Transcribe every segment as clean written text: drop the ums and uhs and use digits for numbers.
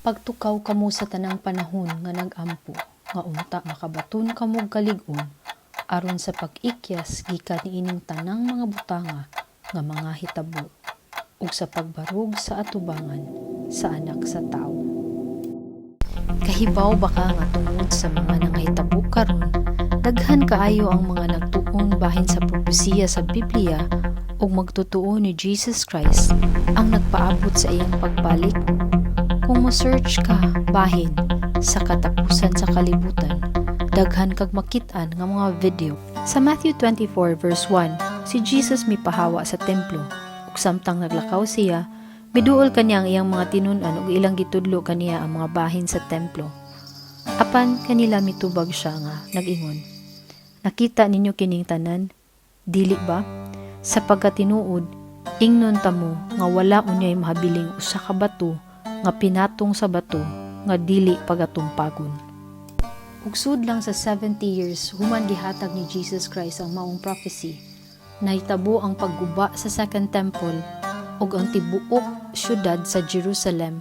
Pagtukaw kamo sa tanang panahon nga nag-ampo, nga unta makabaton kamog kalig-on, aron sa pag-ikyas gikan niining tanang mga butanga nga mga hitabo, ug sa pagbarog sa atubangan sa anak sa tao. Kahibaw baka nga tungod sa mga nangahitabo karon, daghan kaayo ang mga nagtuon bahin sa propesiya sa Biblia ug magtotoo ni Jesus Christ ang nagpaabot sa iyang pagbalik. Kung mo-search ka bahin sa katapusan sa kalibutan, daghan kag makit-an nga mga video. Sa Matthew 24 verse 1, si Jesus mipahawa sa templo, ug samtang naglakaw siya, miduol kaniya ang iyang mga tinun-an ug ilang gitudlo kaniya ang mga bahin sa templo. Apan kanila mitubag siya nga nag-ingon, "Nakita ninyo kining tanan? Dili ba? Sa pagkatinuod, ingnon ta mo nga wala unyay mahabiling usa ka bato nga pinatong sa bato nga dili pagatumpagon." Ug sud lang sa 70 years human gihatag ni Jesus Christ ang maong prophecy. Nahitabo ang pagguba sa Second Temple ug ang tibuok syudad sa Jerusalem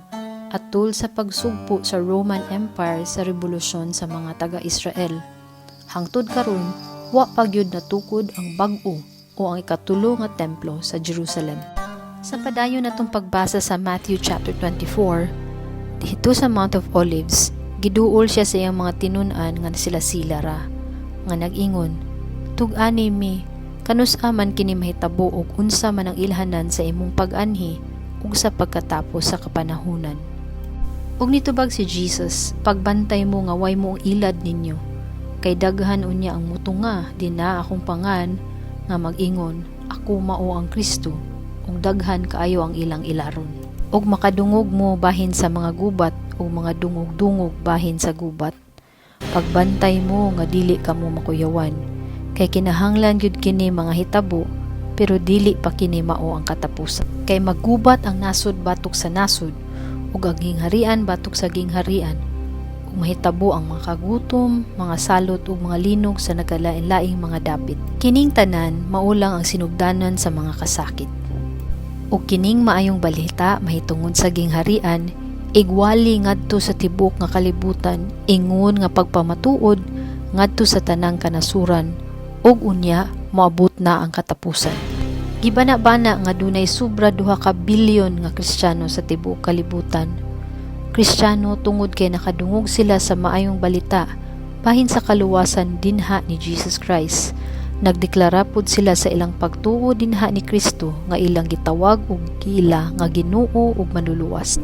atol sa pagsugpo sa Roman Empire sa rebolusyon sa mga taga-Israel. Hangtod karon, wa pa gyud natukod ang bag-o o ang ikatulo nga templo sa Jerusalem. Sa padayon natong pagbasa sa Matthew chapter 24, dito sa Mount of Olives, giduol siya sa iyang mga tinun-an nga sila ra, nga nag-ingon, "Tug-ani mi, kanus-a man kini mahitabo ug unsa man ang ilhanan sa imong pag-anhi ug sa pagkatapos sa kapanahunan." Ug nitubag si Jesus, "Pagbantay mo nga way mo ang ilad ninyo, kay daghan unya ang mutunga dinaa akong pangan nga mag-ingon, ako mao ang Kristo, ug daghan kaayo ang ilang ilaron. Ug makadungog mo bahin sa mga gubat ug mga dungog-dungog bahin sa gubat. Pagbantay mo nga dili kamo makuyawan, kay kinahanglan gyud kini mga hitabo, pero dili pa kini mao ang katapusan. Kay maggubat ang nasod batok sa nasod, ug ang gingharian batok sa gingharian, ug mahitabo ang mga kagutom, mga salot ug mga linog sa nagalain-laing mga dapit. Kining tanan maulang ang sinugdanan sa mga kasakit. Ug kining maayong balita mahitungod sa gingharian, igwali ngadto sa tibok nga kalibutan, ingon nga pagpamatuod ngadto sa tanang kanasuran, ug unya moabot na ang katapusan. Gibana-bana nga dunay sobra 2 ka bilyon nga Kristiyano sa tibok kalibutan. Kristiyano tungod kay nakadungog sila sa maayong balita bahin sa kaluwasan dinha ni Jesus Christ. Nagdeklara pud sila sa ilang pagtuo dinha ni Kristo nga ilang gitawag og giila nga Ginoo ug manluluwas.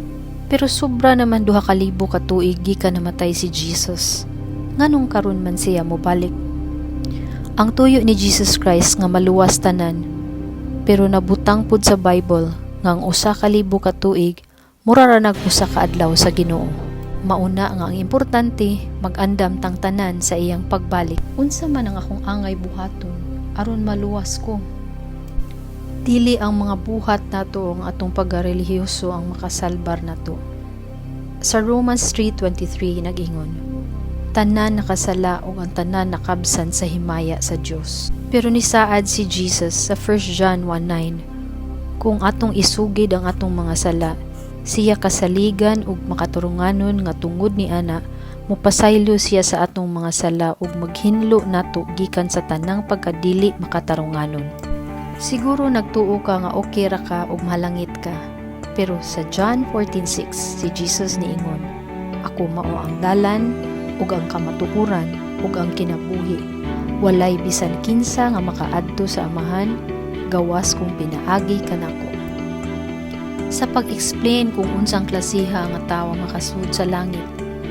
Pero sobra naman 2,000 ka tuig gikan namatay si Jesus. Nganong karon man siya mobalik? Ang tuyo ni Jesus Christ nga maluwas tanan, pero nabutang pud sa Bible nga ang 1,000 ka tuig mura ra nag-usa ka adlaw sa Ginoo. Mauna nga ang importante, mag-andam tang tanan sa iyang pagbalik. Unsa man ang akong angay buhaton aron maluwas ko? Dili ang mga buhat nato ang atong pagkarelihiyoso ang makasalbar nato. Sa Romans 3:23 nag-ingon, "Tanan nakasala ug ang tanan nakabsan sa himaya sa Dios." Pero nisaad si Jesus sa 1 John 1:9, "Kung atong isugid ang atong mga sala, siya kasaligan ug makaturunganon nga tungod ni ana mopasaylo siya sa atong mga sala ug maghinlo nato gikan sa tanang pagkadili makatarunganon." Siguro nagtuo ka nga okay ra ka ug malangit ka, pero sa John 14:6 si Jesus niingon, "Ako mao ang dalan ug ang kamatuoran ug ang kinabuhi. Walay bisan kinsa nga makaadto sa Amahan gawas kung pinaagi kanako." Sa pag-explain kung unsang klasiha nga tawo makasud sa langit,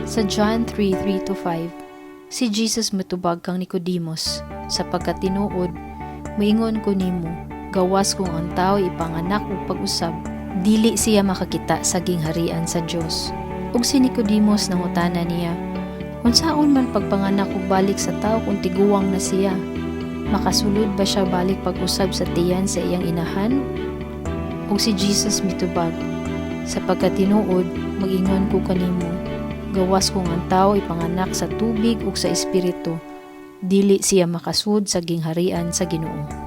sa John 3:3-5, si Jesus mitubag kang Nicodemos, "Sa pagkatinuod, moingon ko nimo, gawas kung ang tawo ipanganak og pag-usab, dili siya makakita sa gingharian sa Dios. Ug si Nicodemos nangutana niya, unsaon man pagpanganak og balik sa tao kung tiguwang na siya? Makasulod ba siya balik pag-usab sa tiyan sa iyang inahan? Ug si Jesus mitubag, sapagkat tinuod, mag-ingon ko kanimo, gawas kung ang tao ipanganak sa tubig ug sa espiritu, dili siya makasud sa gingharian sa Ginoo.